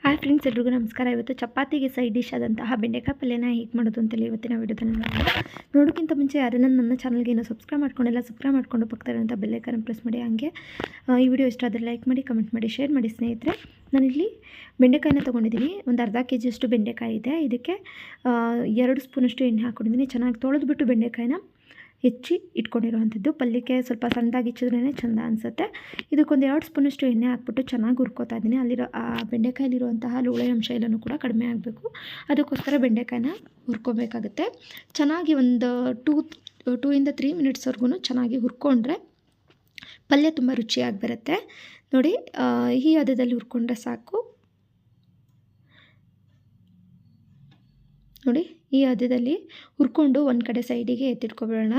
Hi friends, ಎಲ್ರಿಗೂ ನಮಸ್ಕಾರ. ಇವತ್ತು ಚಪಾತಿಗೆ ಸೈಡ್ ಡಿಶ್ ಆದಂತಹ ಬೆಂಡೆಕಾಯಿ ಪಲ್ಯನ ಹೇಗೆ ಮಾಡೋದು ಅಂತೇಳಿ ಇವತ್ತಿನ ವಿಡಿಯೋದಲ್ಲಿ ನೋಡೋಕ್ಕಿಂತ ಮುಂಚೆ ಯಾರನ್ನ ನನ್ನ ಚಾನಲ್ಗೆ ಏನೋ ಸಬ್ಸ್ಕ್ರೈಬ್ ಮಾಡ್ಕೊಂಡಿಲ್ಲ, ಸಬ್ಸ್ಕ್ರೈಬ್ ಮಾಡ್ಕೊಂಡು ಪಕ್ಕದಲ್ಲಿರುವಂಥ ಬೆಲ್ ಐಕಾನ್ ಪ್ರೆಸ್ ಮಾಡಿ. ಹಾಗೆ ಈ ವಿಡಿಯೋ ಇಷ್ಟ ಆದರೆ ಲೈಕ್ ಮಾಡಿ, ಕಮೆಂಟ್ ಮಾಡಿ, ಶೇರ್ ಮಾಡಿ ಸ್ನೇಹಿತರೆ. ನಾನಿಲ್ಲಿ ಬೆಂಡೆಕಾಯಿನ ತೊಗೊಂಡಿದ್ದೀನಿ. ಒಂದು ಅರ್ಧ ಕೆ ಜಿಯಷ್ಟು ಬೆಂಡೆಕಾಯಿ ಇದೆ. ಇದಕ್ಕೆ 2 ಸ್ಪೂನಷ್ಟು ಎಣ್ಣೆ ಹಾಕ್ಕೊಂಡಿದ್ದೀನಿ. ಚೆನ್ನಾಗಿ ತೊಳೆದ್ಬಿಟ್ಟು ಬೆಂಡೆಕಾಯಿನ ಹೆಚ್ಚಿ ಇಟ್ಕೊಂಡಿರೋವಂಥದ್ದು. ಪಲ್ಯಕ್ಕೆ ಸ್ವಲ್ಪ ಸಣ್ಣದಾಗಿ ಹೆಚ್ಚಿದ್ರೇ ಚೆಂದ ಅನಿಸುತ್ತೆ. ಇದಕ್ಕೊಂದು 2 ಸ್ಪೂನಷ್ಟು ಎಣ್ಣೆ ಹಾಕ್ಬಿಟ್ಟು ಚೆನ್ನಾಗಿ ಹುರ್ಕೋತಾ ಇದ್ದೀನಿ. ಅಲ್ಲಿರೋ ಆ ಬೆಂಡೆಕಾಯಲ್ಲಿರುವಂತಹ ಲೋಳೆ ಅಂಶ ಎಲ್ಲನೂ ಕೂಡ ಕಡಿಮೆ ಆಗಬೇಕು. ಅದಕ್ಕೋಸ್ಕರ ಬೆಂಡೆಕಾಯಿನ ಹುರ್ಕೋಬೇಕಾಗುತ್ತೆ. ಚೆನ್ನಾಗಿ ಒಂದು 2 ಇಂದ 3 ಮಿನಿಟ್ಸ್ವರೆಗೂ ಚೆನ್ನಾಗಿ ಹುರ್ಕೊಂಡ್ರೆ ಪಲ್ಯ ತುಂಬ ರುಚಿಯಾಗಿ ಬರುತ್ತೆ. ನೋಡಿ, ಈ ಹದದಲ್ಲಿ ಹುರ್ಕೊಂಡ್ರೆ ಸಾಕು. ನೋಡಿ, ಈ ಹದದಲ್ಲಿ ಹುರ್ಕೊಂಡು ಒಂದು ಕಡೆ ಸೈಡಿಗೆ ಎತ್ತಿಟ್ಕೊಬಿಡೋಣ.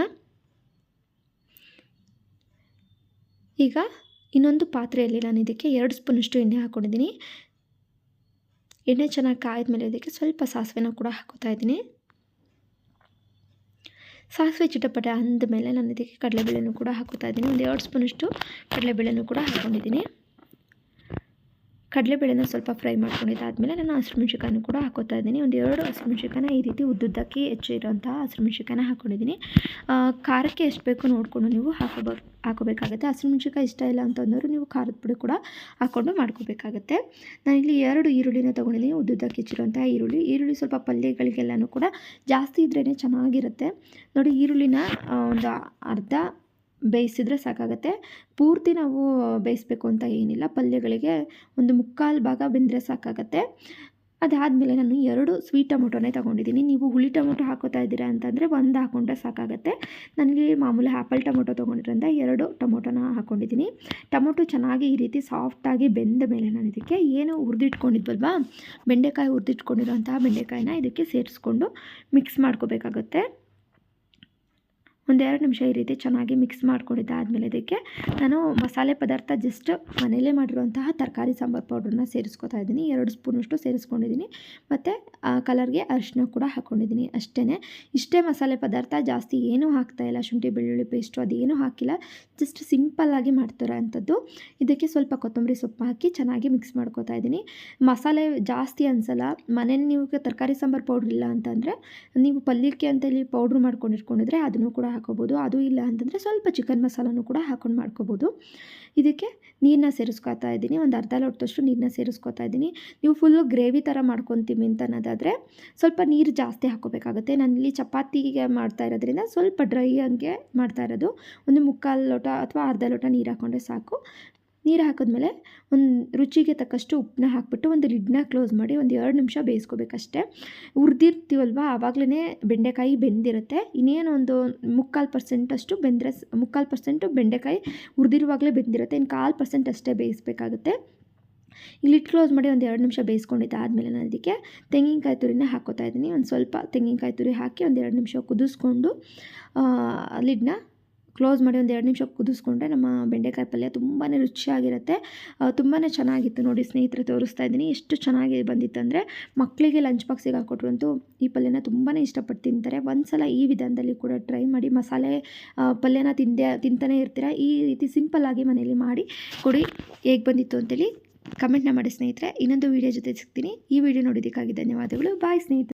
ಈಗ ಇನ್ನೊಂದು ಪಾತ್ರೆಯಲ್ಲಿ ನಾನು ಇದಕ್ಕೆ 2 ಸ್ಪೂನಷ್ಟು ಎಣ್ಣೆ ಹಾಕ್ಕೊಂಡಿದ್ದೀನಿ. ಎಣ್ಣೆ ಚೆನ್ನಾಗಿ ಕಾಯ್ದ ಇದಕ್ಕೆ ಸ್ವಲ್ಪ ಸಾಸಿವೆನ ಕೂಡ ಹಾಕೋತಾ ಇದ್ದೀನಿ. ಸಾಸಿವೆ ಚಿಟಪಟ ಅಂದಮೇಲೆ ನಾನು ಇದಕ್ಕೆ ಕಡಲೆಬೇಳೆನೂ ಕೂಡ ಹಾಕೋತಾ ಇದ್ದೀನಿ. ಒಂದು 2 ಸ್ಪೂನಷ್ಟು ಕಡಲೆಬೇಳೆನೂ ಕೂಡ ಹಾಕ್ಕೊಂಡಿದ್ದೀನಿ. ಕಡಲೆಬೇಳೆನ ಸ್ವಲ್ಪ ಫ್ರೈ ಮಾಡ್ಕೊಂಡಿದ್ದಾದಮೇಲೆ ನಾನು ಹಸಿಮೆಣ್ಸಿಕಾಯನ್ನು ಕೂಡ ಹಾಕೋತಾ ಇದ್ದೀನಿ. ಒಂದು 2 ಹಸಿಮೆಣ್ಸಿಕಾಯನ್ನ ಈ ರೀತಿ ಉದ್ದುದ್ದಕ್ಕೆ ಹೆಚ್ಚಿರೋಂತಹ ಹಸಿಮೆಣ್ಸಿಕಾಯನ್ನ ಹಾಕ್ಕೊಂಡಿದ್ದೀನಿ. ಖಾರಕ್ಕೆ ಎಷ್ಟು ಬೇಕೋ ನೋಡಿಕೊಂಡು ನೀವು ಹಾಕೋಬೇಕಾಗುತ್ತೆ. ಹಸಿಮೆಣ್ಸಿಕಾಯಿ ಇಷ್ಟ ಇಲ್ಲ ಅಂತಂದವರು ನೀವು ಖಾರದ ಪುಡಿ ಕೂಡ ಹಾಕ್ಕೊಂಡು ಮಾಡ್ಕೋಬೇಕಾಗತ್ತೆ. ನಾನಿಲ್ಲಿ 2 ಈರುಳ್ಳಿನ ತೊಗೊಂಡಿದ್ದೀನಿ. ಉದ್ದುದ್ದಕ್ಕೆ ಹೆಚ್ಚಿರೋಂತಹ ಈರುಳ್ಳಿ ಸ್ವಲ್ಪ ಪಲ್ಯಗಳಿಗೆಲ್ಲನೂ ಕೂಡ ಜಾಸ್ತಿ ಇದ್ರೇ ಚೆನ್ನಾಗಿರುತ್ತೆ. ನೋಡಿ, ಈರುಳ್ಳಿನ ಒಂದು ಅರ್ಧ ಬೇಯಿಸಿದ್ರೆ ಸಾಕಾಗುತ್ತೆ. ಪೂರ್ತಿ ನಾವು ಬೇಯಿಸಬೇಕು ಅಂತ ಏನಿಲ್ಲ. ಪಲ್ಯಗಳಿಗೆ ಒಂದು 3/4 ಭಾಗ ಬೆಂದರೆ ಸಾಕಾಗುತ್ತೆ. ಅದಾದಮೇಲೆ ನಾನು 2 ಸ್ವೀಟ್ ಟೊಮೊಟೊನೇ ತೊಗೊಂಡಿದ್ದೀನಿ. ನೀವು ಹುಳಿ ಟೊಮೊಟೊ ಹಾಕೋತಾ ಇದ್ದೀರಾ ಅಂತಂದರೆ 1 ಹಾಕ್ಕೊಂಡ್ರೆ ಸಾಕಾಗುತ್ತೆ. ನನಗೆ ಮಾಮೂಲಿ ಆ್ಯಪಲ್ ಟೊಮೊಟೊ ತೊಗೊಂಡಿರೋದ್ರಿಂದ 2 ಟೊಮೊಟೊನ ಹಾಕ್ಕೊಂಡಿದ್ದೀನಿ. ಟೊಮೊಟೊ ಚೆನ್ನಾಗಿ ಈ ರೀತಿ ಸಾಫ್ಟಾಗಿ ಬೆಂದ ಮೇಲೆ ನಾನು ಇದಕ್ಕೆ ಏನು ಹುರಿದಿಟ್ಕೊಂಡಿದ್ವಲ್ವಾ, ಬೆಂಡೆಕಾಯಿ ಹುರಿದಿಟ್ಕೊಂಡಿರೋಂತಹ ಬೆಂಡೆಕಾಯಿನ ಇದಕ್ಕೆ ಸೇರಿಸ್ಕೊಂಡು ಮಿಕ್ಸ್ ಮಾಡ್ಕೋಬೇಕಾಗುತ್ತೆ. ಒಂದು 2 ನಿಮಿಷ ಈ ರೀತಿ ಚೆನ್ನಾಗಿ ಮಿಕ್ಸ್ ಮಾಡ್ಕೊಂಡಿದ್ದಾದಮೇಲೆ ಇದಕ್ಕೆ ನಾನು ಮಸಾಲೆ ಪದಾರ್ಥ ಜಸ್ಟ್ ಮನೆಯಲ್ಲೇ ಮಾಡಿರುವಂತಹ ತರಕಾರಿ ಸಾಂಬಾರು ಪೌಡ್ರನ್ನ ಸೇರಿಸ್ಕೊತಾ ಇದ್ದೀನಿ. 2 ಸ್ಪೂನಷ್ಟು ಸೇರಿಸ್ಕೊಂಡಿದ್ದೀನಿ. ಮತ್ತು ಕಲರ್ಗೆ ಅರಿಶಿನ ಕೂಡ ಹಾಕ್ಕೊಂಡಿದ್ದೀನಿ. ಇಷ್ಟೇ ಮಸಾಲೆ ಪದಾರ್ಥ, ಜಾಸ್ತಿ ಏನೂ ಹಾಕ್ತಾಯಿಲ್ಲ. ಶುಂಠಿ ಬೆಳ್ಳುಳ್ಳಿ ಪೇಸ್ಟು ಅದೇನೂ ಹಾಕಿಲ್ಲ. ಜಸ್ಟ್ ಸಿಂಪಲ್ಲಾಗಿ ಮಾಡ್ತಿರೋ ಅಂಥದ್ದು. ಇದಕ್ಕೆ ಸ್ವಲ್ಪ ಕೊತ್ತಂಬರಿ ಸೊಪ್ಪು ಹಾಕಿ ಚೆನ್ನಾಗಿ ಮಿಕ್ಸ್ ಮಾಡ್ಕೊತಾ ಇದ್ದೀನಿ. ಮಸಾಲೆ ಜಾಸ್ತಿ ಅನಿಸಲ್ಲ. ಮನೇಲಿ ನೀವು ತರಕಾರಿ ಸಾಂಬಾರು ಪೌಡ್ರ್ ಇಲ್ಲ ಅಂತಂದರೆ ನೀವು ಪಲ್ಯಕ್ಕೆ ಅಂತೇಳಿ ಪೌಡ್ರ್ ಮಾಡ್ಕೊಂಡಿಟ್ಕೊಂಡಿದ್ರೆ ಅದನ್ನು ಕೂಡ ಹಾಕೋಬೋದು. ಅದು ಇಲ್ಲ ಅಂತಂದರೆ ಸ್ವಲ್ಪ ಚಿಕನ್ ಮಸಾಲನೂ ಕೂಡ ಹಾಕೊಂಡು ಮಾಡ್ಕೋಬೋದು. ಇದಕ್ಕೆ ನೀರನ್ನ ಸೇರಿಸ್ಕೊತಾ ಇದ್ದೀನಿ. ಒಂದು ಅರ್ಧ ಲೋಟದಷ್ಟು ನೀರನ್ನ ಸೇರಿಸ್ಕೊತಾ ಇದ್ದೀನಿ. ನೀವು ಫುಲ್ಲು ಗ್ರೇವಿ ಥರ ಮಾಡ್ಕೊತೀವಿ ಅಂತ ಅನ್ನೋದಾದರೆ ಸ್ವಲ್ಪ ನೀರು ಜಾಸ್ತಿ ಹಾಕೋಬೇಕಾಗುತ್ತೆ. ನಾನಿಲ್ಲಿ ಚಪಾತಿಗೆ ಮಾಡ್ತಾ ಇರೋದ್ರಿಂದ ಸ್ವಲ್ಪ ಡ್ರೈ ಹಂಗೆ ಮಾಡ್ತಾ ಇರೋದು. ಒಂದು 3/4 ಲೋಟ ಅಥವಾ ಅರ್ಧ ಲೋಟ ನೀರು ಹಾಕ್ಕೊಂಡ್ರೆ ಸಾಕು. ನೀರು ಹಾಕಿದ್ಮೇಲೆ ಒಂದು ರುಚಿಗೆ ತಕ್ಕಷ್ಟು ಉಪ್ಪನ್ನ ಹಾಕ್ಬಿಟ್ಟು ಒಂದು ಲಿಡ್ನ ಕ್ಲೋಸ್ ಮಾಡಿ ಒಂದು 2 ನಿಮಿಷ ಬೇಯಿಸ್ಕೋಬೇಕಷ್ಟೇ. ಹುರಿದಿರ್ತೀವಲ್ವ, ಆವಾಗಲೇ ಬೆಂಡೆಕಾಯಿ ಬೆಂದಿರುತ್ತೆ. ಇನ್ನೇನು ಒಂದು 3/4% ಅಷ್ಟು ಬೆಂದರೆ 3/4% ಬೆಂಡೆಕಾಯಿ ಹುರಿದಿರುವಾಗಲೇ ಬೆಂದಿರುತ್ತೆ. ಇನ್ನು 1/4% ಅಷ್ಟೇ ಬೇಯಿಸಬೇಕಾಗುತ್ತೆ. ಈ ಲಿಡ್ ಕ್ಲೋಸ್ ಮಾಡಿ ಒಂದು 2 ನಿಮಿಷ ಬೇಯಿಸ್ಕೊಂಡಿದ್ದಾದಮೇಲೆ ನಾನು ಇದಕ್ಕೆ ತೆಂಗಿನಕಾಯಿ ತುರಿನ ಹಾಕ್ಕೋತಾ ಇದ್ದೀನಿ. ಒಂದು ಸ್ವಲ್ಪ ತೆಂಗಿನಕಾಯಿ ತುರಿ ಹಾಕಿ ಒಂದು 2 ನಿಮಿಷ ಕುದಿಸ್ಕೊಂಡು ಲಿಡ್ನ ಕ್ಲೋಸ್ ಮಾಡಿ ಒಂದು 2 ನಿಮಿಷ ಕುದಿಸ್ಕೊಂಡ್ರೆ ನಮ್ಮ ಬೆಂಡೆಕಾಯಿ ಪಲ್ಯ ತುಂಬಾ ರುಚಿಯಾಗಿರುತ್ತೆ. ತುಂಬಾ ಚೆನ್ನಾಗಿತ್ತು. ನೋಡಿ ಸ್ನೇಹಿತರೆ, ತೋರಿಸ್ತಾ ಇದ್ದೀನಿ ಎಷ್ಟು ಚೆನ್ನಾಗಿ ಬಂದಿತ್ತಂದರೆ ಮಕ್ಕಳಿಗೆ ಲಂಚ್ ಬಾಕ್ಸಿಗೆ ಹಾಕ್ಕೊಟ್ರಂತೂ ಈ ಪಲ್ಯನ ತುಂಬಾ ಇಷ್ಟಪಟ್ಟು ತಿಂತಾರೆ. ಒಂದು ಸಲ ಈ ವಿಧಾನದಲ್ಲಿ ಕೂಡ ಟ್ರೈ ಮಾಡಿ. ಮಸಾಲೆ ಪಲ್ಯನ ತಿಂತಾನೆ ಇರ್ತೀರ. ಈ ರೀತಿ ಸಿಂಪಲ್ಲಾಗಿ ಮನೆಯಲ್ಲಿ ಮಾಡಿ ಕೊಡಿ. ಹೇಗೆ ಬಂದಿತ್ತು ಅಂತೇಳಿ ಕಮೆಂಟ್ನ ಮಾಡಿ ಸ್ನೇಹಿತರೆ. ಇನ್ನೊಂದು ವೀಡಿಯೋ ಜೊತೆ ಸಿಗ್ತೀನಿ. ಈ ವಿಡಿಯೋ ನೋಡಿದ್ದಕ್ಕಾಗಿ ಧನ್ಯವಾದಗಳು. ಬಾಯ್ ಸ್ನೇಹಿತರೆ.